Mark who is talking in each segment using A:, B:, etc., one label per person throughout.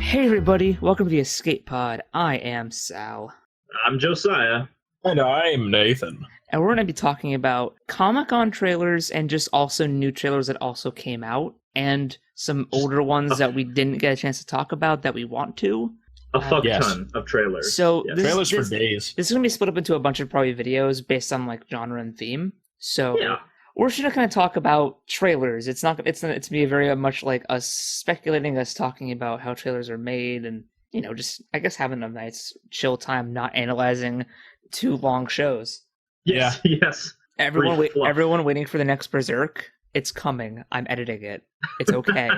A: Hey everybody, welcome to the Escape Pod. I am Sal.
B: I'm Josiah.
C: And I'm Nathan.
A: And we're going to be talking about Comic-Con trailers and just also new trailers that also came out, and some older ones that we didn't get a chance to talk about that we want to.
B: A fuck
C: Yes.
B: ton of trailers.
A: So
B: Yes.
C: Trailers for days.
A: This is going to be split up into a bunch of probably videos based on like genre and theme. So
B: Yeah.
A: we're just going to kind of talk about trailers. It's going to be very much like us speculating, us talking about how trailers are made, and just I guess having a nice chill time, not analyzing too long shows.
B: Yes. Yes. Brief fluff.
A: Everyone waiting for the next Berserk. It's coming. I'm editing it. It's okay.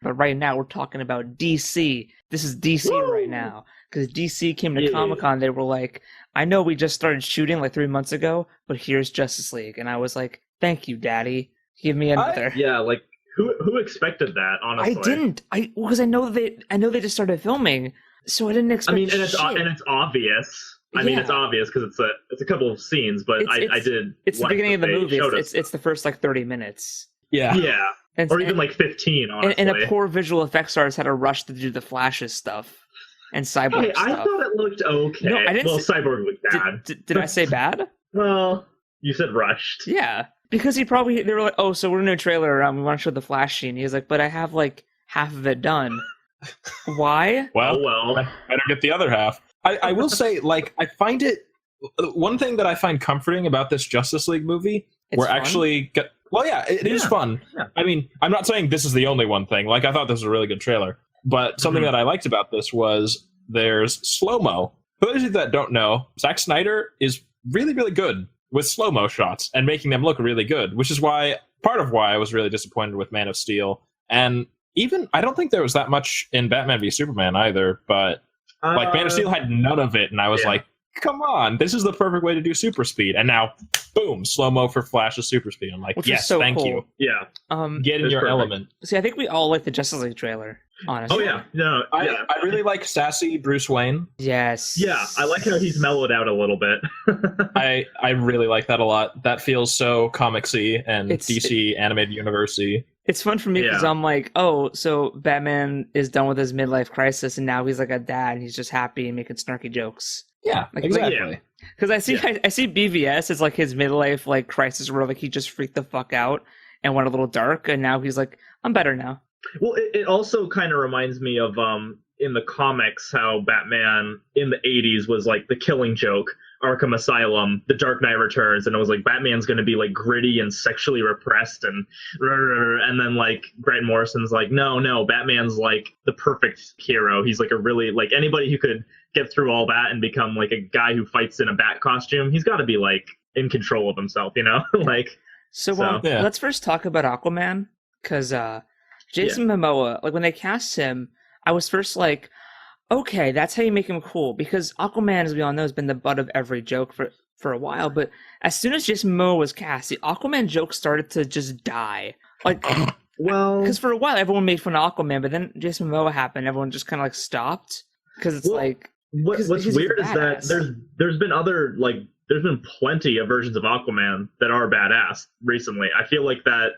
A: But right now we're talking about DC. This is DC
B: Woo!
A: right now. Because DC came to
B: Yeah.
A: Comic-Con, they were like, I know we just started shooting like 3 months ago, but here's Justice League. And I was like, thank you, Daddy. Give me another.
B: Yeah, like who expected that? Honestly,
A: I didn't. Because I know they just started filming, so I didn't expect.
B: I mean, and it's
A: shit.
B: obvious. I mean, it's obvious because it's a couple of scenes, but I did.
A: It's the
B: like
A: beginning of
B: that
A: the
B: they
A: movie.
B: showed
A: It's
B: us
A: the first like 30 minutes.
C: Yeah.
B: yeah,
A: And,
B: or even like 15. Honestly,
A: and a poor visual effects artist had to rush to do the Flashes stuff and Cyborg
B: Hey, I
A: stuff.
B: thought it looked okay.
A: No, I didn't
B: Well,
A: say-
B: Cyborg looked bad.
A: Did I say bad?
B: Well, you said rushed.
A: Yeah, because they were like, oh, so we're in a trailer. We want to show the Flash scene. He's like, but I have like half of it done. Why?
C: Well,
B: Oh well.
C: better get the other half. I will say, like, I find it... One thing that I find comforting about this Justice League movie,
A: It's
C: we're
A: fun?
C: actually... Well, yeah, it is
B: Yeah.
C: fun.
B: Yeah.
C: I mean, I'm not saying this is the only one thing. Like, I thought this was a really good trailer. But something
B: Mhm.
C: that I liked about this was there's slow-mo. For those of you that don't know, Zack Snyder is really, really good with slow-mo shots and making them look really good, which is part of why I was really disappointed with Man of Steel. And even, I don't think there was that much in Batman v Superman either, but like Man of Steel had none of it, and I was
B: yeah.
C: like, come on, this is the perfect way to do super speed. And now, boom, slow-mo for Flash's super speed. I'm like,
A: Which is
C: yes,
A: so
C: thank
A: cool.
C: you.
B: Yeah.
C: Get in
B: It's
C: your
B: perfect.
C: element.
A: See, I think we all like the Justice League trailer. Honestly.
B: Oh yeah. No. Yeah.
C: I really like sassy Bruce Wayne.
A: Yes.
B: Yeah. I like how he's mellowed out a little bit.
C: I really like that a lot. That feels so comicsy and
A: It's-
C: DC animated universe-y.
A: It's fun for me because
B: Yeah.
A: I'm like, oh, so Batman is done with his midlife crisis, and now he's like a dad, and he's just happy and making snarky jokes.
C: Yeah,
A: Like-
C: exactly.
B: Yeah.
A: Because I see,
B: Yeah.
A: I see BVS as like his midlife like crisis, where like he just freaked the fuck out and went a little dark, and now he's like, I'm better now.
B: Well, it also kind of reminds me of in the comics how Batman in the 80s was like the Killing Joke, Arkham Asylum, The Dark Knight Returns, and it was like Batman's going to be like gritty and sexually repressed, and then like Grant Morrison's like, no, Batman's like the perfect hero. He's like a really like anybody who could get through all that and become like a guy who fights in a bat costume. He's got to be like in control of himself, like.
A: So,
B: So-
C: Yeah.
A: let's first talk about Aquaman, because Jason Momoa, like when they cast him, I was first like, okay, that's how you make him cool, because Aquaman, as we all know, has been the butt of every joke for a while. But as soon as Jason Momoa was cast, the Aquaman joke started to just die. Like,
B: Well,
A: because for a while everyone made fun of Aquaman, but then Jason Momoa happened, everyone just kind of like stopped, because it's
B: Well,
A: like,
B: what's
A: he's a
B: weird is that
A: badass.
B: there's been plenty of versions of Aquaman that are badass recently. I feel like that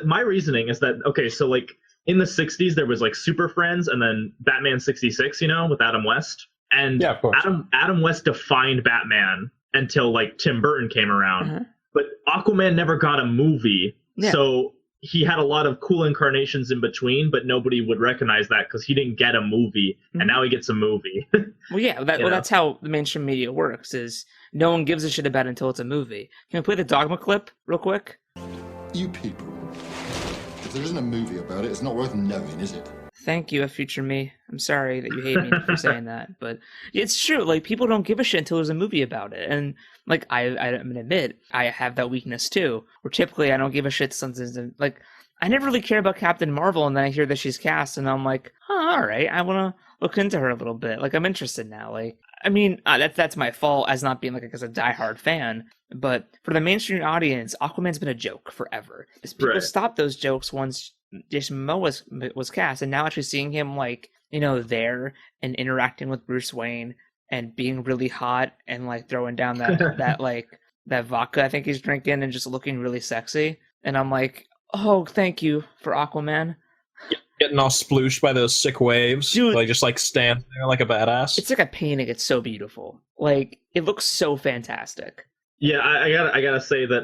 B: my reasoning is that okay, so like in the 60s there was like Super Friends and then Batman 66, with Adam West. And
C: Yeah, of course.
B: Adam West defined Batman until like Tim Burton came around.
A: Uh-huh.
B: But Aquaman never got a movie.
A: Yeah.
B: So he had a lot of cool incarnations in between, but nobody would recognize that because he didn't get a movie,
A: Mhm.
B: and now he gets a movie.
A: well, yeah,
B: You know?
A: that's how the mainstream media works. Is no one gives a shit about it until it's a movie. Can we play the Dogma clip real quick?
D: You people. If there isn't a movie about it, it's not worth knowing, is it?
A: Thank you, future me. I'm sorry that you hate me for saying that, but it's true. Like, people don't give a shit until there's a movie about it, and like I'm gonna admit, I have that weakness too. Where typically I don't give a shit. Something like I never really care about Captain Marvel, and then I hear that she's cast, and I'm like, oh, all right, I want to look into her a little bit. Like, I'm interested now. Like, I mean, that's my fault as not being like as a diehard fan. But for the mainstream audience, Aquaman's been a joke forever. Because people
B: Right.
A: stopped those jokes once Jason Momoa was cast, and now actually seeing him like there and interacting with Bruce Wayne and being really hot and like throwing down that vodka I think he's drinking and just looking really sexy, and I'm like, oh, thank you for Aquaman.
C: Getting all splooshed by those sick waves.
A: Dude.
C: Like just like stand there like a badass.
A: It's like a painting. It's so beautiful. Like it looks so fantastic.
B: Yeah, I gotta say that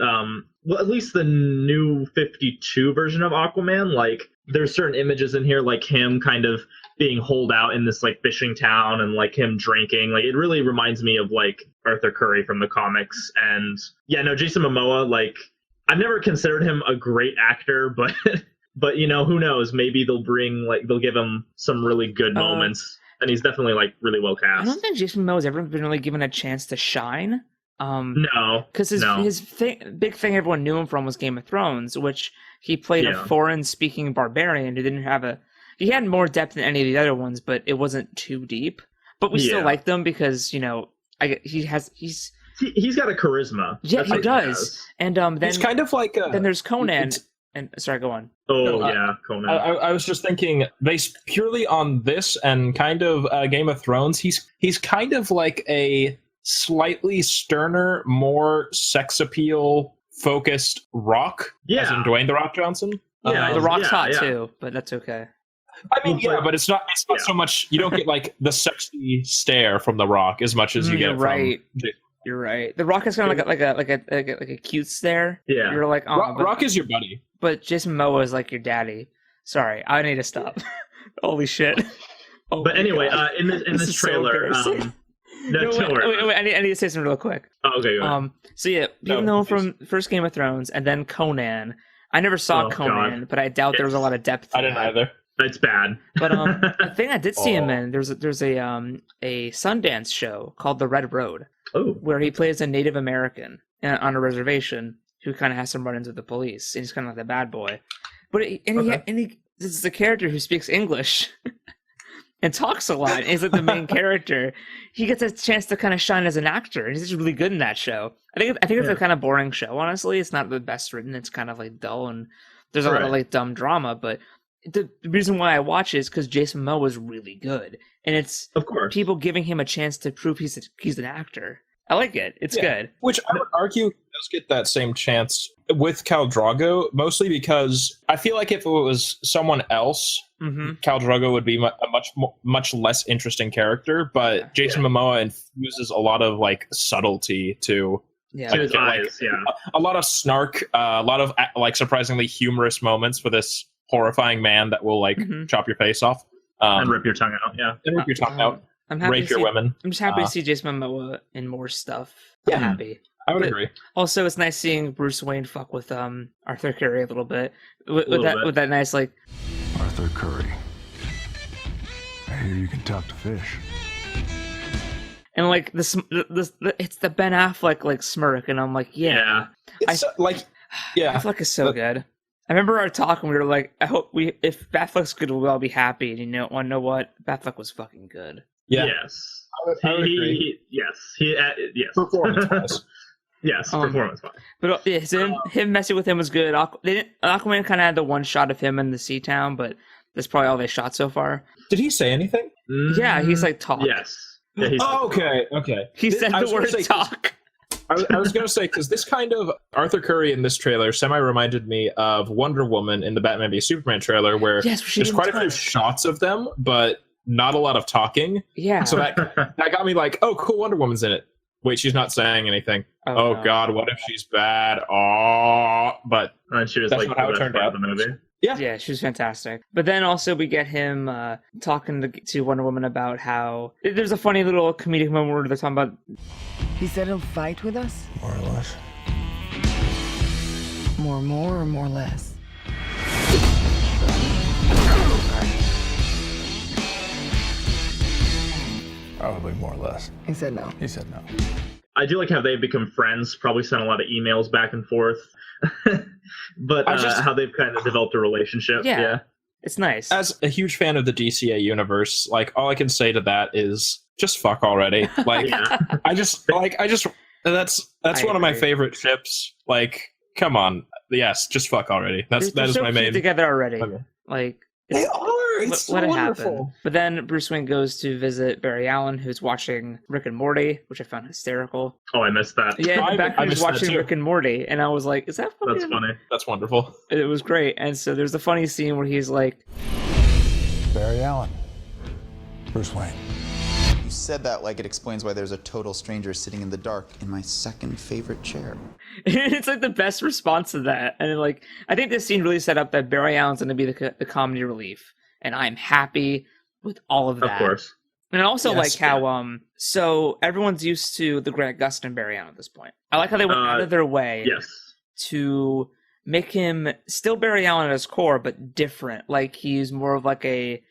B: well, at least the new 52 version of Aquaman, like there's certain images in here, like him kind of being holed out in this like fishing town and like him drinking. Like it really reminds me of like Arthur Curry from the comics. And yeah, no, Jason Momoa, like I've never considered him a great actor, but but you know, who knows? Maybe they'll give him some really good moments. And he's definitely like really well cast.
A: I don't think Jason Momoa has ever been really given a chance to shine.
B: No,
A: because his big thing everyone knew him from was Game of Thrones, which he played a foreign-speaking barbarian who didn't have he had more depth than any of the other ones, but it wasn't too deep. But we still liked them because, you know, he's
B: got a charisma.
A: Yeah, he does. And then
C: it's kind of like
A: then there's Conan. And sorry, go on.
B: Conan.
C: I was just thinking, based purely on this and kind of Game of Thrones, he's kind of like a slightly sterner, more sex appeal focused Rock, as in Dwayne The Rock Johnson.
A: The Rock's hot too, but that's okay.
C: I mean, but it's not so much. You don't get like the sexy stare from The Rock as much as you get from.
A: You're right. The Rock is kind of like a cute stare.
B: Yeah,
A: you're like,
C: Rock is your buddy,
A: but Jason Momoa is like your daddy. Sorry, I need to stop. Holy shit. Oh
B: but anyway, in this trailer.
A: Wait, I need to say something real quick.
B: Oh, okay. Go ahead.
A: So yeah, people know from first Game of Thrones and then Conan. I never saw Conan, but I doubt there was a lot of depth.
C: I didn't either.
B: It's bad.
A: But the thing I did see him in, there's a Sundance show called The Red Road, where he plays a Native American on a reservation who kind of has some run-ins with the police, and he's kind of like the bad boy. But this is a character who speaks English. And talks a lot. And he's like the main character. He gets a chance to kind of shine as an actor. And he's just really good in that show. I think it's a kind of boring show. Honestly, it's not the best written. It's kind of like dull, and there's a lot of like dumb drama. But the reason why I watch it is because Jason Momoa is really good, and it's
B: of course
A: people giving him a chance to prove he's an actor. I like it. It's good.
C: Which I would argue does get that same chance with Khal Drogo, mostly because I feel like if it was someone else, Khal Drogo would be a much less interesting character. But Jason Momoa infuses a lot of like subtlety to
B: his eyes,
C: a lot of snark, a lot of like surprisingly humorous moments for this horrifying man that will like chop your face off
B: and rip your tongue out.
C: And rip your tongue out.
A: I'm happy
C: rape your women.
A: I'm just happy to see Jason Momoa in more stuff. I'm happy.
C: I would agree.
A: Also, it's nice seeing Bruce Wayne fuck with Arthur Curry a little bit with that nice like.
E: Arthur Curry. I hear you can talk to fish.
A: And like it's the Ben Affleck like smirk, and I'm like,
C: it's
A: Affleck is so good. I remember our talk, and we were like, I hope if Batfleck's good, we'll all be happy. And you know what? Batfleck was fucking good.
C: Yeah.
B: Yes.
C: I would agree.
B: Yes.
C: Performance-wise.
B: Yes, performance-wise.
A: But him messing with him was good. Aquaman kind of had the one shot of him in the sea town, but that's probably all they shot so far.
C: Did he say anything?
A: Yeah, he's like talk.
B: Yes. Yeah,
C: okay.
A: He said the word talk.
C: I was going to say, because this kind of Arthur Curry in this trailer semi-reminded me of Wonder Woman in the Batman v Superman trailer, where there's quite a few shots of them, but not a lot of talking.
A: Yeah.
C: So that got me like, oh, cool, Wonder Woman's in it. Wait, she's not saying anything. Oh no. God, what if she's bad? Oh, but
B: she was
C: that's
B: like
C: not how it turned out.
B: The movie.
A: Yeah, she was fantastic. But then also we get him talking to Wonder Woman about how there's a funny little comedic moment where they're talking about.
F: He said he'll fight with us?
E: More or less.
F: More or more less?
E: Probably more or less.
F: He said no.
E: He said no.
B: I do like how they've become friends, probably sent a lot of emails back and forth. But how they've kind of developed a relationship. Yeah.
A: It's nice.
C: As a huge fan of the DCA universe, like all I can say to that is just fuck already. Like that's one of my favorite ships. Like, come on. Yes, just fuck already. That is my main
A: together already.
C: Okay.
A: Like
C: they are. It's
A: let
C: so
A: it
C: wonderful.
A: Happen. But then Bruce Wayne goes to visit Barry Allen, who's watching Rick and Morty, which I found hysterical.
B: Oh, I missed that.
A: Yeah, in the back he was watching Rick and Morty, and I was like, "Is that fucking?"
B: That's funny.
C: That's wonderful.
A: It was great. And so there's a funny scene where he's like,
E: Barry Allen. Bruce Wayne.
G: You said that like it explains why there's a total stranger sitting in the dark in my second favorite chair.
A: It's like the best response to that. And like, I think this scene really set up that Barry Allen's going to be the comedy relief. And I'm happy with all of that.
B: Of course.
A: And I also
C: Yes,
A: like how, so everyone's used to the Grant Gustin Barry Allen at this point. I like how they went out of their way
B: Yes.
A: to make him still Barry Allen at his core, but different. Like, he's more of like a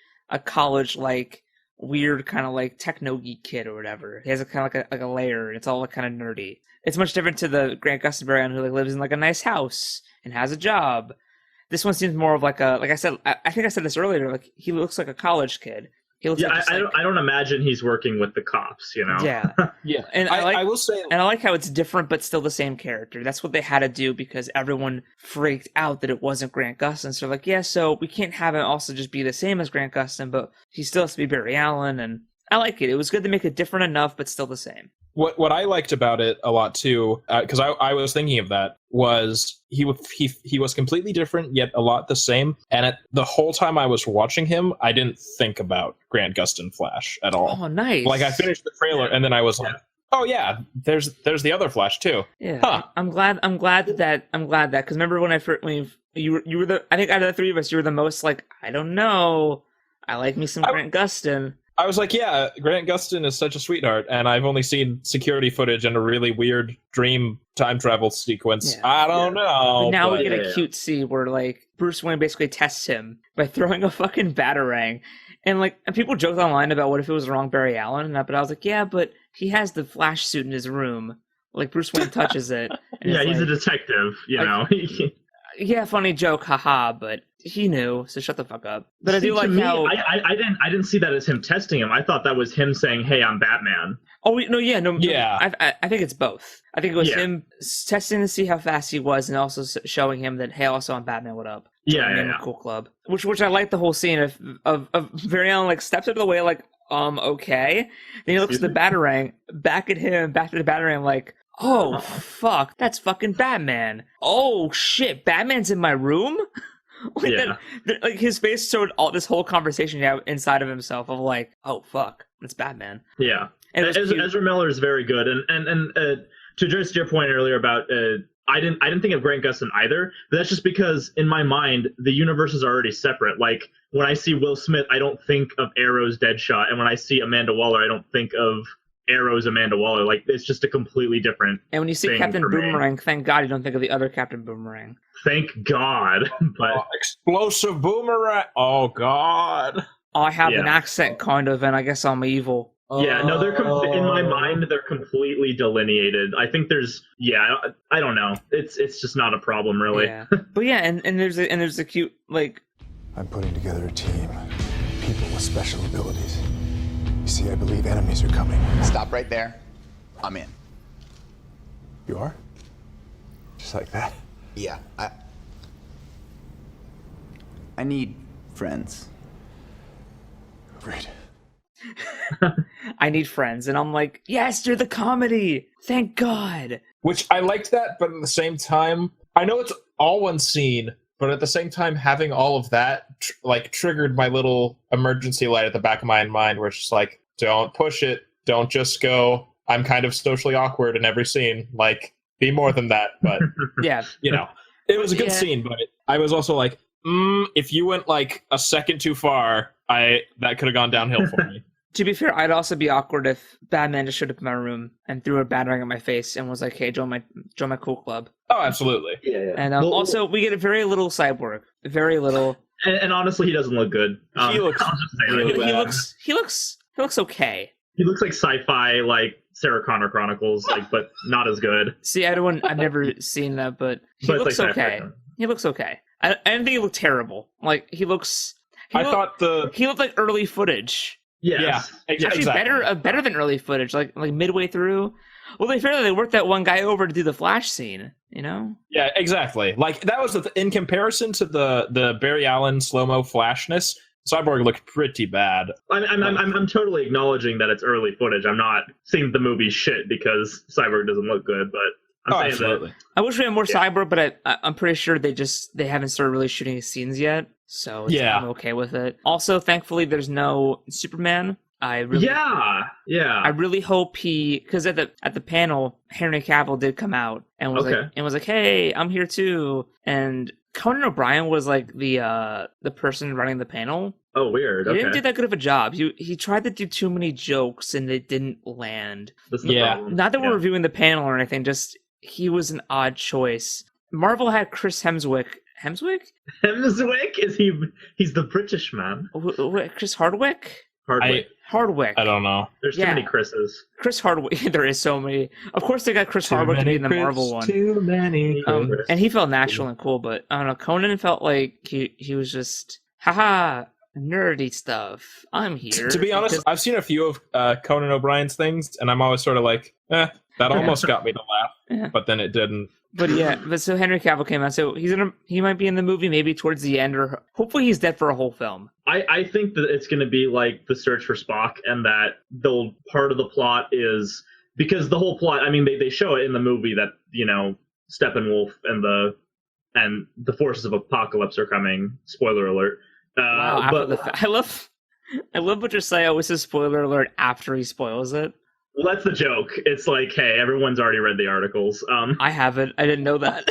A: college, like, weird kind of like techno geek kid or whatever. He has a kind of like a layer, and it's all like kind of nerdy. It's much different to the Grant Gustin Barry Allen who like lives in like a nice house and has a job. This one seems more of like a, like I said, I think I said this earlier, like he looks like a college kid. He looks like
B: I don't imagine he's working with the cops, you know?
A: Yeah.
C: Yeah,
A: And
C: I will say,
A: And I like how it's different, but still the same character. That's what they had to do because everyone freaked out that it wasn't Grant Gustin. So like, yeah, so we can't have him also just be the same as Grant Gustin, but he still has to be Barry Allen. And I like it. It was good to make it different enough, but still the same.
C: what I liked about it a lot too, because I was thinking of that, was he was completely different yet a lot the same. And the whole time I was watching him, I didn't think about Grant Gustin Flash at all.
A: Oh, nice.
C: Like I finished the trailer and then I was like, oh yeah, there's the other Flash too.
A: Yeah.
C: Huh.
A: I'm glad that because remember when you were the, I think out of the three of us, you were the most like, I don't know. I like me some Grant Gustin.
C: I was like, yeah, Grant Gustin is such a sweetheart, and I've only seen security footage and a really weird dream time travel sequence.
A: Yeah.
C: I don't know.
A: But now we
C: but-
A: get a cute scene where like Bruce Wayne basically tests him by throwing a fucking batarang, and like and people joked online about what if it was the wrong Barry Allen and that, but I was like, yeah, but he has the Flash suit in his room. Like Bruce Wayne touches it. And
B: Yeah,
A: it's
B: he's
A: like,
B: a detective, you
A: like-
B: know?
A: yeah, funny joke, haha, but he knew, so shut the fuck up. But I
B: See,
A: do like
B: to me,
A: how.
B: I didn't see that as him testing him. I thought that was him saying, "Hey, I'm Batman."
A: Oh no, yeah, no,
C: Yeah.
A: I think it's both. I think it was
B: Yeah.
A: him testing to see how fast he was, and also showing him that, hey, also I'm Batman. What up?
B: Yeah,
A: I'm
B: yeah,
A: in
B: yeah.
A: a cool club. Which I like the whole scene of Barry Allen like steps out of the way like okay. Then he looks at the batarang back at him, back to the batarang like, oh fuck, that's fucking Batman. Oh shit, Batman's in my room. Like,
B: Yeah.
A: like his face showed all this whole conversation he had inside of himself of like, oh fuck, it's Batman.
B: Yeah.
A: And it was cute.
B: Ezra Miller is very good, and to address your point earlier about I didn't think of Grant Gustin either. But that's just because in my mind the universes are already separate. Like when I see Will Smith, I don't think of Arrow's Deadshot, and when I see Amanda Waller, I don't think of Arrow's Amanda Waller. Like it's just a completely different.
A: And when you see
B: thing
A: Captain
B: for me.
A: Boomerang, thank God you don't think of the other Captain Boomerang.
B: Thank God, but
C: explosive boomerang. Oh God.
A: I have an
B: Yeah.
A: accent, kind of, and I guess I'm evil.
B: yeah, no, they're in my mind they're completely delineated. I think there's I don't know. It's just not a problem really.
A: Yeah, but yeah, and there's a cute like
E: I'm putting together a team. People with special abilities. You see, I believe enemies are coming.
G: Stop right there. I'm in.
E: You are? Just like that?
G: Yeah, I need friends.
E: Great.
A: I need friends, and I'm like, yes, you're the comedy. Thank God.
C: Which I liked that, but at the same time, I know it's all one scene, but at the same time, having all of that triggered my little emergency light at the back of my mind, where it's just like, don't push it, don't just go, I'm kind of socially awkward in every scene. Like, be more than that. But
A: Yeah,
C: you know, it was a good
A: Yeah.
C: scene, but I was also like, if you went like a second too far, that could have gone downhill for me.
A: to be fair, I'd also be awkward if Batman just showed up in my room and threw a batarang at my face and was like, hey, join my cool club.
C: Oh, absolutely.
B: Yeah.
A: And
B: Well,
A: also, we get a very little Cyborg, very little.
B: and honestly, he doesn't look good.
C: He looks
B: I'll just say that.
C: really
A: He
C: bad.
A: looks okay.
B: He looks like sci-fi, like Sarah Connor Chronicles, like, but not as good.
A: See, I've never seen that, but he
B: But it's
A: looks
B: like
A: okay.
B: sci-fi.
A: He looks okay. I didn't think he looked terrible. Like he looked like early footage.
B: Yes.
A: Actually,
C: exactly.
A: better than early footage. Like midway through. Well, they worked that one guy over to do the Flash scene. You know?
C: Yeah, exactly. Like that was in comparison to the Barry Allen slow-mo flashness. Cyborg looked pretty bad.
B: I'm totally acknowledging that it's early footage. I'm not saying the movie's shit because Cyborg doesn't look good, but I'm saying
C: absolutely.
A: I wish we had more Cyborg, but I'm pretty sure they haven't started really shooting his scenes yet. So
C: Yeah.
A: I'm okay with it. Also, thankfully, there's no Superman. I really hope because at the panel, Henry Cavill did come out and was like, "Hey, I'm here too." And Conan O'Brien was like the person running the panel.
B: Oh, weird.
A: He didn't do that good of a job. He tried to do too many jokes and it didn't land.
B: That's the problem.
A: Not that we're reviewing the panel or anything, just he was an odd choice. Marvel had Chris Hemswick. Hemswick?
B: Is he's the British man.
A: Chris Hardwick? Hardwick.
C: I don't know.
B: There's too many Chris's.
A: Chris Hardwick. There is so many. Of course, they got Chris Hardwick to be in the Marvel one.
C: Too many.
A: And he felt natural and cool, but I don't know. Conan felt like he was just haha nerdy stuff. I'm here.
C: To be honest, I've seen a few of Conan O'Brien's things, and I'm always sort of like, that almost got me to laugh, but then it didn't.
A: But so Henry Cavill came out, so he might be in the movie maybe towards the end, or hopefully he's dead for a whole film.
B: I think that it's going to be like the search for Spock, and that part of the plot is because the whole plot. I mean, they show it in the movie that Steppenwolf and the forces of Apocalypse are coming. Spoiler alert.
A: Wow, I love what Josiah always says spoiler alert after he spoils it.
B: Well, that's the joke. It's like, hey, everyone's already read the articles.
A: I haven't. I didn't know that.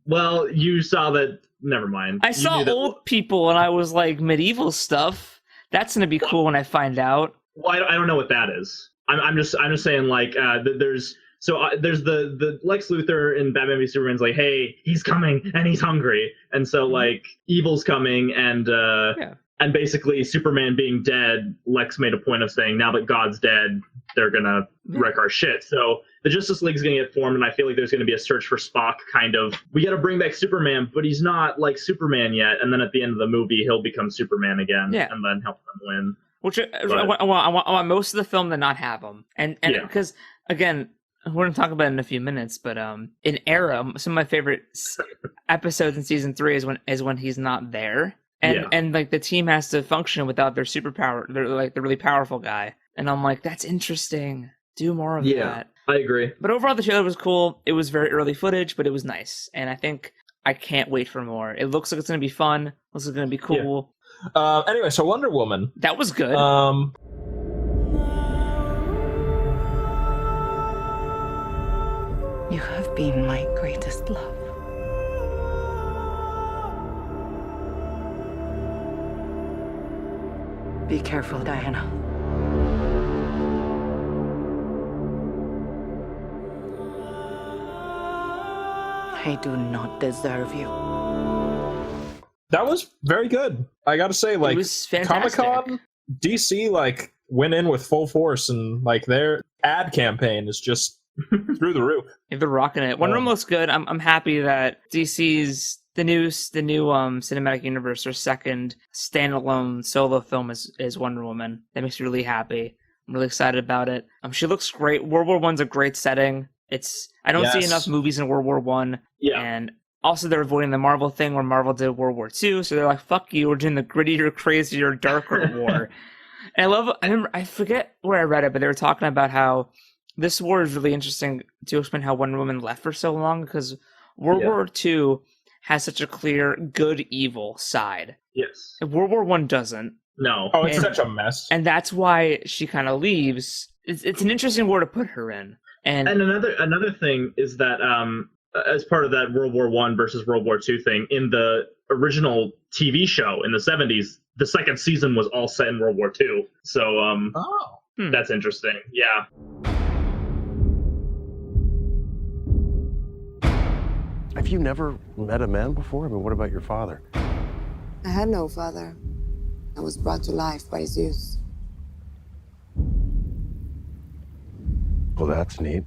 B: Well, you saw that. Never mind.
A: I saw old people, and I was like, medieval stuff. That's gonna be cool when I find out.
B: Well, I don't know what that is. I'm just saying, like, there's the Lex Luthor in Batman v Superman's like, hey, he's coming and he's hungry, and so like evil's coming, and basically Superman being dead, Lex made a point of saying, now that God's dead, they're gonna wreck our shit. So the Justice League's gonna get formed, and I feel like there's gonna be a search for Spock kind of. We gotta bring back Superman, but he's not like Superman yet. And then at the end of the movie, he'll become Superman again, and then help them win.
A: Which I want most of the film to not have him, and because again, we're gonna talk about it in a few minutes, but in Arrow, some of my favorite episodes in season 3 is when he's not there. And like the team has to function without their superpower. They're like the really powerful guy. And I'm like, that's interesting. Do more of that.
B: I agree.
A: But overall, the trailer was cool. It was very early footage, but it was nice. And I think I can't wait for more. It looks like it's going to be fun. Looks like it's going to be cool.
C: Yeah. Anyway, so Wonder Woman.
A: That was good.
F: You have been my greatest love. Be careful, Diana. I do not deserve you.
C: That was very good. I gotta say, like,
A: it was fantastic.
C: Comic-Con, DC, like, went in with full force, and, like, their ad campaign is just through the roof.
A: They're rocking it. Wonder Woman looks good. I'm happy that DC's the new cinematic universe, their second standalone solo film is Wonder Woman. That makes me really happy. I'm really excited about it. She looks great. World War I's a great setting. I don't see enough movies in World War One.
B: Yeah.
A: And also they're avoiding the Marvel thing where Marvel did World War II, so they're like, fuck you, we're doing the grittier, crazier, darker war. And I forget where I read it, but they were talking about how this war is really interesting to explain how Wonder Woman left for so long, because World War II has such a clear good-evil side.
B: Yes.
A: And World War I doesn't.
B: No.
C: Oh, it's such a mess.
A: And that's why she kind of leaves. It's an interesting war to put her in. And
B: another thing is that as part of that World War I versus World War II thing, in the original TV show in the 70s, the second season was all set in World War II. So that's interesting. Yeah.
H: Have you never met a man before? I mean, what about your father?
I: I had no father. I was brought to life by Zeus.
H: Well, that's neat.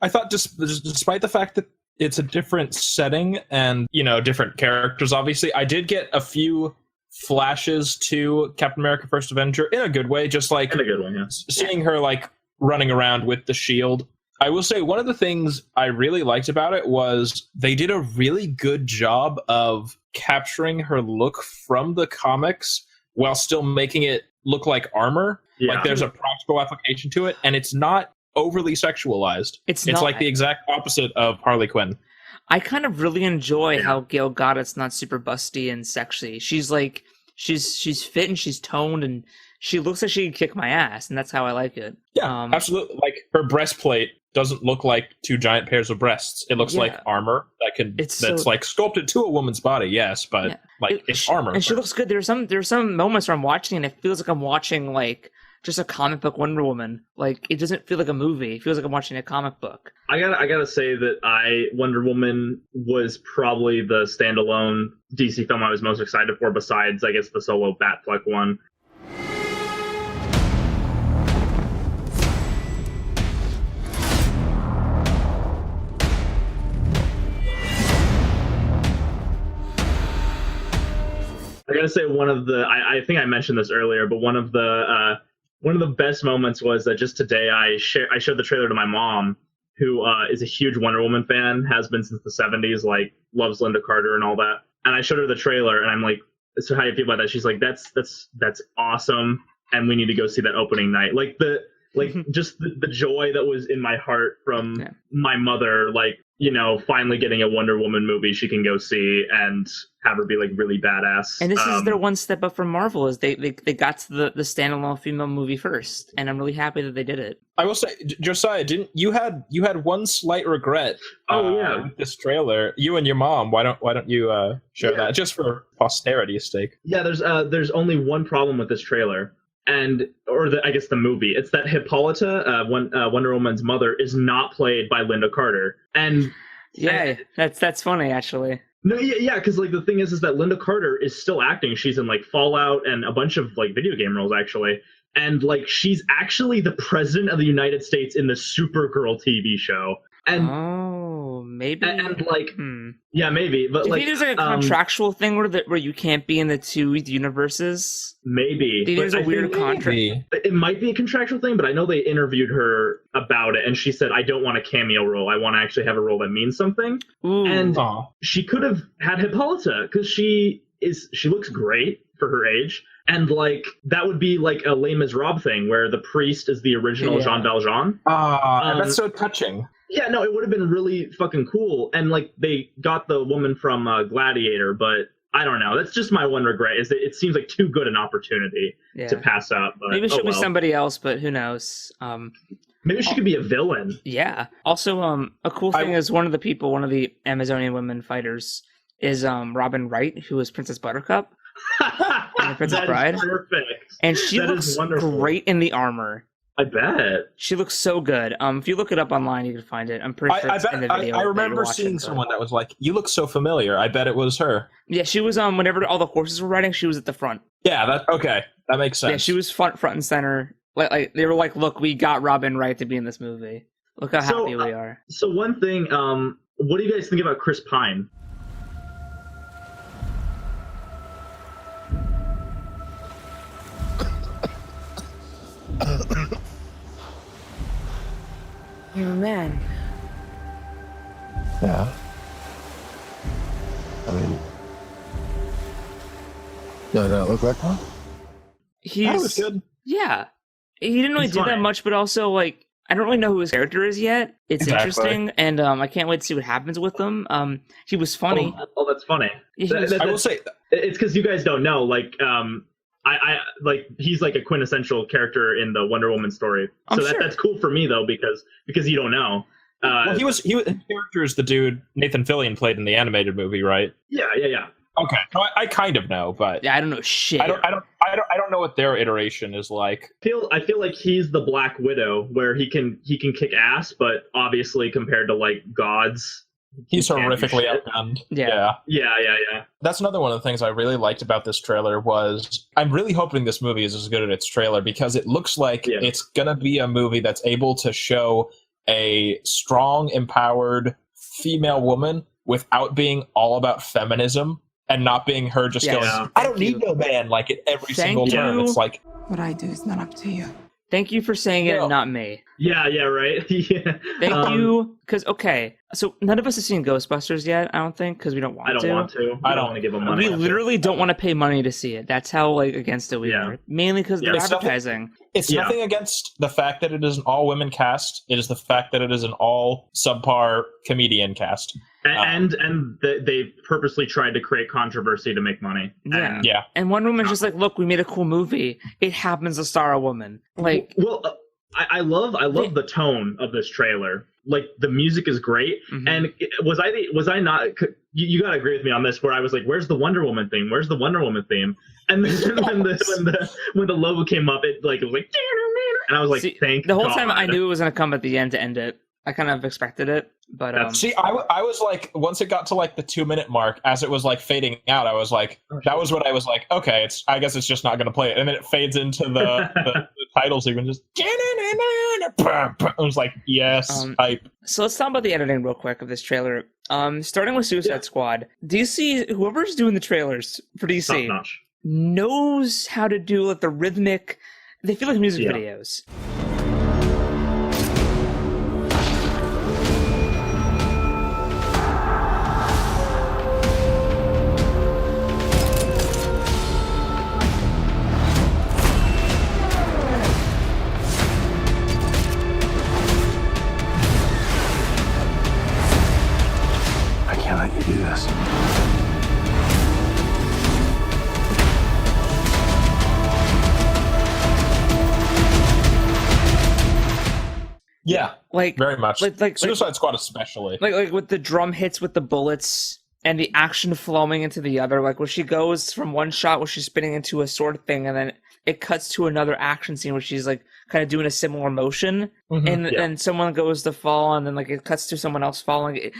C: I thought despite the fact that it's a different setting and, different characters, obviously, I did get a few flashes to Captain America First Avenger in a good way, just like
B: in a good one, yeah.
C: Seeing her like running around with the shield. I will say one of the things I really liked about it was they did a really good job of capturing her look from the comics while still making it look like armor. Yeah. Like there's a practical application to it, and it's not overly sexualized. It's
A: not.
C: like the exact opposite of Harley Quinn.
A: I kind of really enjoy how Gail Goddard's not super busty and sexy. She's like, she's fit and she's toned and she looks like she can kick my ass, and that's how I like it.
C: Yeah, absolutely. Like her breastplate doesn't look like two giant pairs of breasts. It looks like armor that's like sculpted to a woman's body. Yes, but it's armor.
A: And she looks good. There's some moments where I'm watching and it feels like I'm watching like just a comic book Wonder Woman. Like it doesn't feel like a movie. It feels like I'm watching a comic book.
B: I gotta say that Wonder Woman was probably the standalone DC film I was most excited for, besides I guess the solo Batfleck one. I gotta say I think I mentioned this earlier, but one of the best moments was that just today I showed the trailer to my mom, who is a huge Wonder Woman fan, has been since the 70s, like loves Linda Carter and all that. And I showed her the trailer, and I'm like, "So how do you feel about that?" She's like, "That's awesome, and we need to go see that opening night." Like just the joy that was in my heart from my mother, like, you know, finally getting a Wonder Woman movie she can go see and have her be like really badass.
A: And this is their one step up from Marvel, is they got to the standalone female movie first, and I'm really happy that they did it.
C: I will say, Josiah, didn't you had one slight regret? With this trailer, you and your mom. Why don't you share that just for posterity's sake?
B: Yeah, there's only one problem with this trailer. I guess the movie. It's that Hippolyta, Wonder Woman's mother, is not played by Linda Carter. And
A: that's funny actually.
B: No, yeah, because like the thing is that Linda Carter is still acting. She's in like Fallout and a bunch of like video game roles actually, and like she's actually the president of the United States in the Supergirl TV show. And
A: maybe,
B: and like, yeah, maybe. But
A: do you
B: like,
A: think there's like a contractual thing where you can't be in the two universes?
B: Maybe.
A: Do you think there's a weird contract?
B: It might be a contractual thing, but I know they interviewed her about it, and she said, "I don't want a cameo role. I want to actually have a role that means something."
A: Ooh.
B: And she could have had Hippolyta because she looks great for her age. And like that would be like a Les Miserables thing where the priest is the original Jean Valjean.
C: That's so touching.
B: Yeah, no, it would have been really fucking cool. And like they got the woman from Gladiator, but I don't know. That's just my one regret, is that it seems like too good an opportunity to pass up. But,
A: maybe it should be somebody else, but who knows?
B: Maybe she could be a villain.
A: Yeah. Also, a cool thing is one of the Amazonian women fighters is Robin Wright, who is Princess Buttercup. In the Princess Bride.
B: Perfect.
A: And she looks great in the armor.
B: I bet.
A: She looks so good. If you look it up online, you can find it. I'm pretty sure it's in the video.
C: I remember seeing someone that was like, "You look so familiar." I bet it was her.
A: Yeah, she was whenever all the horses were riding, she was at the front.
C: Yeah, that makes sense.
A: Yeah, she was front and center. Like they were like, "Look, we got Robin Wright to be in this movie. Look how happy we are."
B: So one thing, what do you guys think about Chris Pine?
I: You're a man.
H: Yeah. I mean, do I not look like one?
A: That
C: was good.
A: Yeah. He didn't really do that much, but also, like, I don't really know who his character is yet. It's interesting, and I can't wait to see what happens with him. He was funny.
B: Oh, that's funny.
C: I will say,
B: it's because you guys don't know, like, I like he's like a quintessential character in the Wonder Woman story. So that's cool for me though, because you don't know.
C: Well, his character is the dude Nathan Fillion played in the animated movie, right?
B: Yeah.
C: Okay, so I kind of know, but
A: yeah, I don't know shit.
C: I don't know what their iteration is like.
B: I feel like he's the Black Widow, where he can kick ass, but obviously compared to like gods,
C: he's horrifically outgunned.
B: Yeah.
C: That's another one of the things I really liked about this trailer was I'm really hoping this movie is as good as its trailer, because it looks like it's gonna be a movie that's able to show a strong, empowered female woman without being all about feminism and not being her just going, "I don't need no man," like at every single turn. It's like,
I: what I do is not up to you.
A: Thank you for saying it, not me.
B: Yeah, right. Yeah.
A: Thank you. Because, okay, so none of us have seen Ghostbusters yet, I don't think, because we don't want to.
B: I don't want to. I don't want to give them money.
A: We literally don't want to pay money to see it. That's how like against it we are. Mainly because they're advertising.
C: It's nothing against the fact that it is an all-women cast. It is the fact that it is an all subpar comedian cast.
B: And they purposely tried to create controversy to make money.
A: Yeah.
B: And,
C: Yeah.
A: And Wonder Woman's just like, look, we made a cool movie. It happens to star a woman. Like,
B: well, I love the tone of this trailer. Like the music is great, and was I not? You gotta agree with me on this. Where I was like, "Where's the Wonder Woman theme? Where's the Wonder Woman theme?" And then when the logo came up, it was like, and I was like,
A: see,
B: "Thank
A: the whole
B: God."
A: time I knew it was gonna come at the end to end it. I kind of expected it, but
C: See, I was like, once it got to like the 2-minute mark, as it was like fading out, I was like, that was what I was like, okay, I guess it's just not going to play it, and then it fades into the title sequence. Just, I was like, yes, hype.
A: So let's talk about the editing real quick of this trailer. Starting with Suicide Squad, DC, whoever's doing the trailers for DC,
B: Top-notch.
A: knows how to do like the rhythmic. They feel like music videos.
E: I can't let you do this.
C: Yeah,
A: Like
C: very much.
A: like
C: Suicide Squad especially.
A: like with the drum hits with the bullets and the action flowing into the other, like where she goes from one shot where she's spinning into a sword thing, and then it cuts to another action scene where she's like kind of doing a similar motion, and then someone goes to fall, and then like it cuts to someone else falling.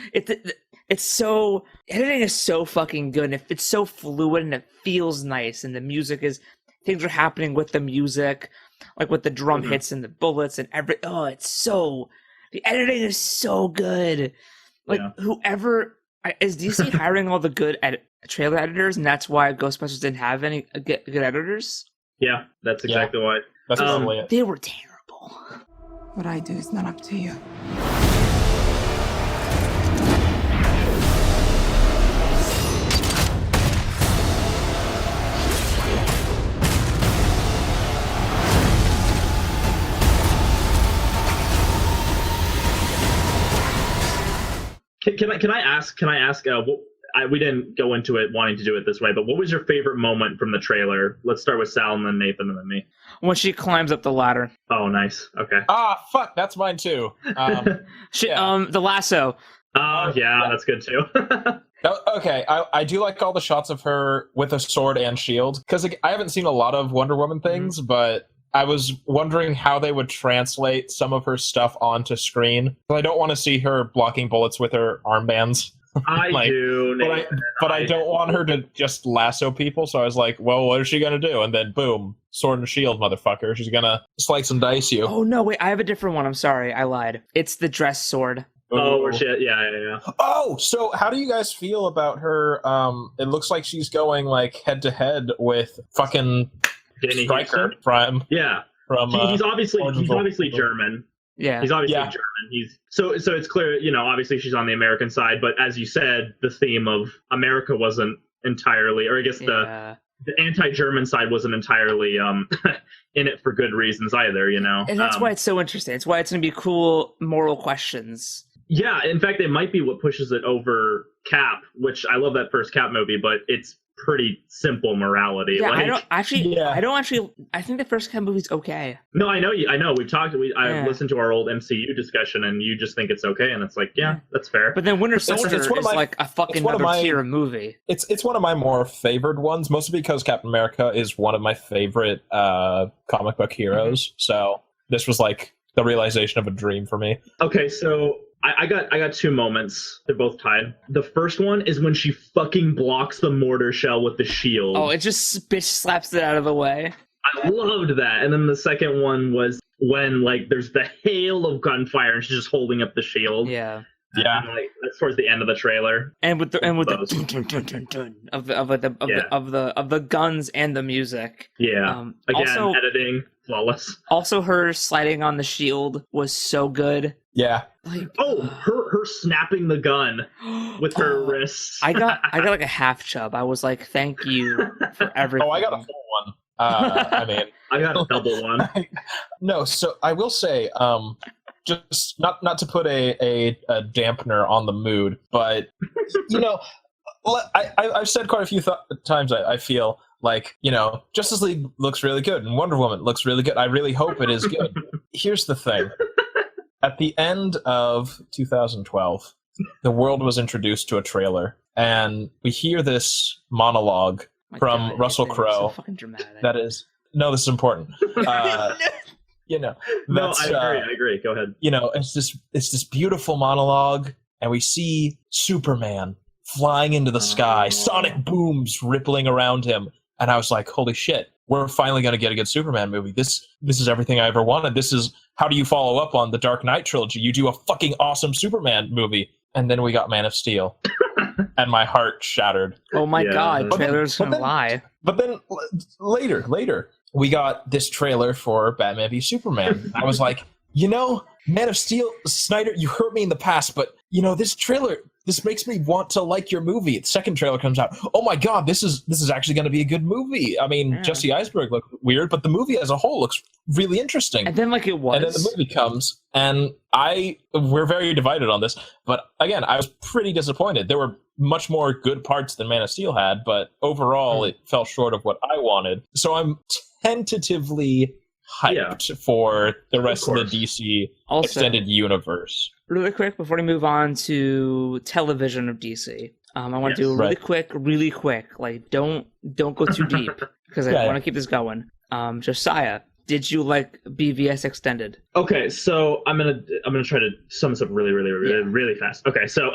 A: It's so, editing is so fucking good, and it's so fluid, and it feels nice, and the music is, things are happening with the music, like with the drum hits and the bullets and it's so, the editing is so good. Like whoever is DC hiring all the good trailer editors, and that's why Ghostbusters didn't have any good editors.
B: Yeah, that's exactly why.
C: That's probably it.
A: They were terrible.
I: What I do is not up to you.
B: Can I ask? We didn't go into it wanting to do it this way, but what was your favorite moment from the trailer? Let's start with Sal, and then Nathan, and then me.
A: When she climbs up the ladder.
B: Oh, nice. Okay.
C: Ah, fuck, that's mine too.
A: The lasso.
B: Oh, yeah, that's good too.
C: Okay, I do like all the shots of her with a sword and shield, because I haven't seen a lot of Wonder Woman things, but I was wondering how they would translate some of her stuff onto screen. I don't want to see her blocking bullets with her armbands.
B: I do, Nathan,
C: but I don't want her to just lasso people, so I was like, well, what is she going to do? And then, boom, sword and shield, motherfucker. She's going to slice and dice you.
A: Oh, no, wait, I have a different one. I'm sorry, I lied. It's the dress sword.
B: Oh, or shit, yeah.
C: Oh, so how do you guys feel about her? It looks like she's going, like, head-to-head with fucking
B: Danny
C: Stryker
B: Houston?
C: from...
B: Yeah.
C: From,
B: he's obviously German.
A: Yeah.
B: He's obviously German. So it's clear, obviously she's on the American side, but as you said, the theme of America wasn't entirely, or I guess the anti-German side wasn't entirely in it for good reasons either,
A: And that's why it's so interesting. It's why it's going to be cool moral questions.
B: Yeah, in fact, it might be what pushes it over Cap, which I love that first Cap movie, but it's pretty simple morality.
A: Yeah,
B: like,
A: I think the first Cap movie's okay.
B: No, I know. We've talked. I listened to our old MCU discussion, and you just think it's okay, and it's like, yeah, that's fair.
A: But then Winter Soldier is like a fucking another tier of movie.
C: It's one of my more favored ones, mostly because Captain America is one of my favorite comic book heroes. So this was like the realization of a dream for me.
B: Okay, so I got two moments. They're both tied. The first one is when she fucking blocks the mortar shell with the shield.
A: Oh, it just bitch slaps it out of the way.
B: I loved that. And then the second one was when like there's the hail of gunfire and she's just holding up the shield.
A: Yeah.
C: Yeah.
B: And, like, that's towards the end of the trailer.
A: And with the dun, dun, dun, dun, dun, of the guns and the music.
B: Yeah. Again,
A: also,
B: editing flawless.
A: Also, her sliding on the shield was so good.
C: Yeah.
A: Like,
B: her snapping the gun with her wrists.
A: I got like a half chub. I was like, thank you for everything.
C: Oh, I got a full one. I mean,
B: I got a double one.
C: No, so I will say, just not to put a dampener on the mood, but I've said quite a few times I feel like, Justice League looks really good and Wonder Woman looks really good. I really hope it is good. Here's the thing. At the end of 2012, the world was introduced to a trailer, and we hear this monologue from Russell Crowe.
A: So fucking dramatic.
C: That is, no, this is important.
B: No, I agree. Go ahead.
C: It's this beautiful monologue, and we see Superman flying into the sky, sonic booms rippling around him, and I was like, holy shit, we're finally going to get a good Superman movie. This is everything I ever wanted. This is, how do you follow up on the Dark Knight trilogy? You do a fucking awesome Superman movie. And then we got Man of Steel, and my heart shattered.
A: Oh my god, trailers gonna lie.
C: But then later, we got this trailer for Batman v Superman. I was like, Man of Steel, Snyder, you hurt me in the past, but this trailer, this makes me want to like your movie. The second trailer comes out. Oh my god, this is actually going to be a good movie. I mean, Jesse Eisenberg looked weird, but the movie as a whole looks really interesting.
A: And then it was.
C: And then the movie comes, and we're very divided on this. But again, I was pretty disappointed. There were much more good parts than Man of Steel had, but overall, it fell short of what I wanted. So I'm tentatively hyped for the rest of the DC extended universe.
A: Really quick, before we move on to television of DC, I want to do really quick. Like, don't go too deep, because I want to keep this going. Josiah, did you like BVS Extended?
B: Okay, so I'm gonna try to sum this up really fast. Okay, so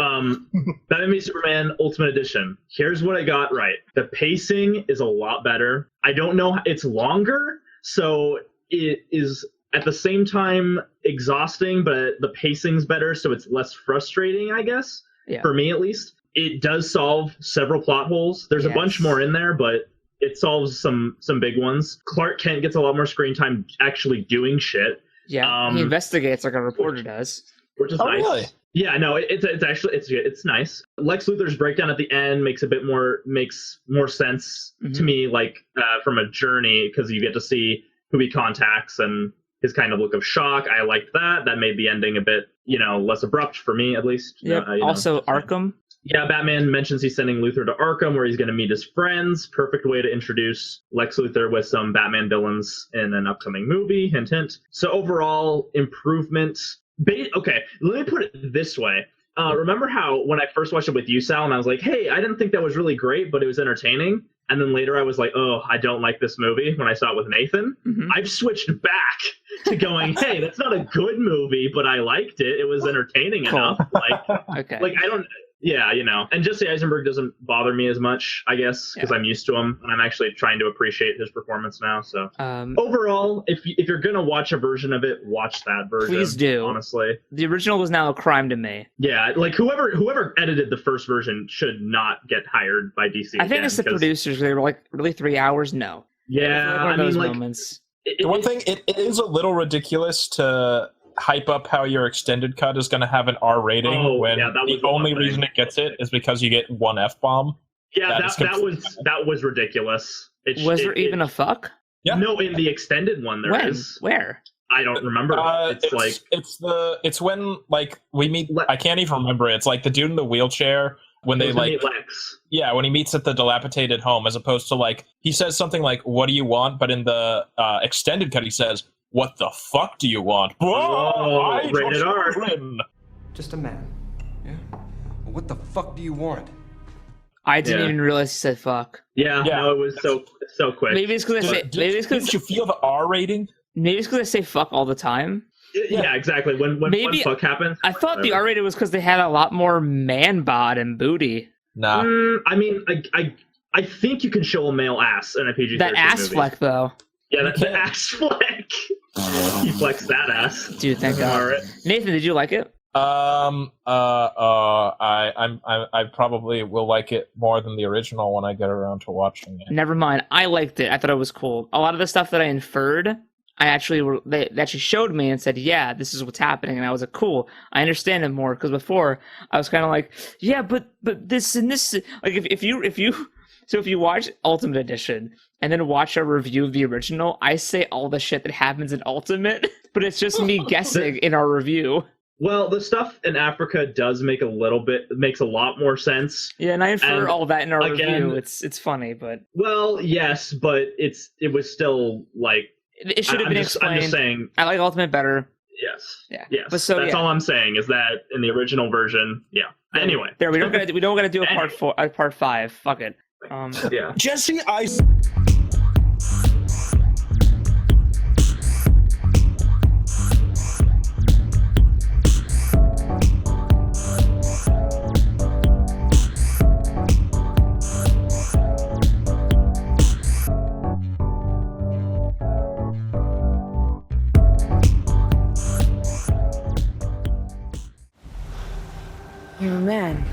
B: Batman v Superman Ultimate Edition. Here's what I got right. The pacing is a lot better. I don't know, it's longer, so it is at the same time exhausting, but the pacing's better, so it's less frustrating, I guess. Yeah. For me, at least. It does solve several plot holes. There's a bunch more in there, but it solves some big ones. Clark Kent gets a lot more screen time actually doing shit.
A: Yeah, he investigates like a reporter does.
B: Which is nice.
C: Really?
B: Yeah, no, it's nice. Lex Luthor's breakdown at the end makes more sense to me, like from a journey, because you get to see who he contacts and his kind of look of shock. I liked that. That made the ending a bit, less abrupt for me, at least.
A: Yeah. Also, Arkham.
B: Yeah, Batman mentions he's sending Luthor to Arkham, where he's going to meet his friends. Perfect way to introduce Lex Luthor with some Batman villains in an upcoming movie. Hint, hint. So overall, improvement. Okay, let me put it this way. Remember how when I first watched it with you, Sal, and I was like, hey, I didn't think that was really great, but it was entertaining. And then later I was like, oh, I don't like this movie when I saw it with Nathan. Mm-hmm. I've switched back to going, hey, that's not a good movie, but I liked it. It was entertaining enough. Yeah, and Jesse Eisenberg doesn't bother me as much, I guess, because I'm used to him, and I'm actually trying to appreciate his performance now. So overall, if you're gonna watch a version of it, watch that version.
A: Please do.
B: Honestly,
A: the original was now a crime to me.
B: Yeah, like whoever edited the first version should not get hired by DC.
A: I think it's the producers. They were like, really 3 hours? No.
B: Yeah,
A: one of those moments.
C: The one thing, it is a little ridiculous to hype up how your extended cut is going to have an R rating when the only reason it gets it is because you get one F-bomb.
B: Yeah, that was ridiculous.
A: Was there even a fuck?
B: Yeah. No, in the extended one there is.
A: Where?
B: I don't remember.
C: It's when like we meet. I can't even remember it. It's like the dude in the wheelchair when they like.
B: Lex.
C: Yeah, when he meets at the dilapidated home, as opposed to like he says something like "What do you want?" But in the extended cut, he says, "What the fuck do you want?"
B: Whoa, rated R.
J: Just a man. Yeah. Well, what the fuck do you want?
A: I didn't even realize he said fuck.
B: Yeah. No, it was so quick.
A: Maybe it's because I say.
C: Didn't you feel the R rating?
A: Maybe it's because I say fuck all the time.
B: Yeah, exactly. When one fuck happens.
A: I thought the R rated was because they had a lot more man bod and booty.
C: Nah.
B: I mean, I think you can show a male ass in a PG-13 movie.
A: That ass fleck, though.
B: Yeah, the ass fleck. He flexed that ass.
A: Dude, thank God. Nathan, did you like it?
C: I probably will like it more than the original when I get around to watching it.
A: Never mind. I liked it. I thought it was cool. A lot of the stuff that I inferred, they actually showed me and said, yeah, this is what's happening. And I was like, cool. I understand it more. Because before, I was kind of like, yeah, but this and this. Like, if you So if you watch Ultimate Edition and then watch a review of the original, I say all the shit that happens in Ultimate, but it's just me guessing in our review.
B: Well, the stuff in Africa does makes a lot more sense.
A: Yeah, and I infer
B: And
A: all that in our
B: again-
A: review. It's funny, but
B: Well, yes, but it was still like
A: it should have been explained.
B: I'm just saying.
A: I like Ultimate better.
B: Yes.
A: Yeah.
B: Yes.
A: But so,
B: that's
A: yeah.
B: all I'm saying is that in the original version, yeah. Anyway.
A: There, we don't gotta do a part 4, part 5. Fuck it.
B: Yeah.
C: Jesse,
I: You're a man.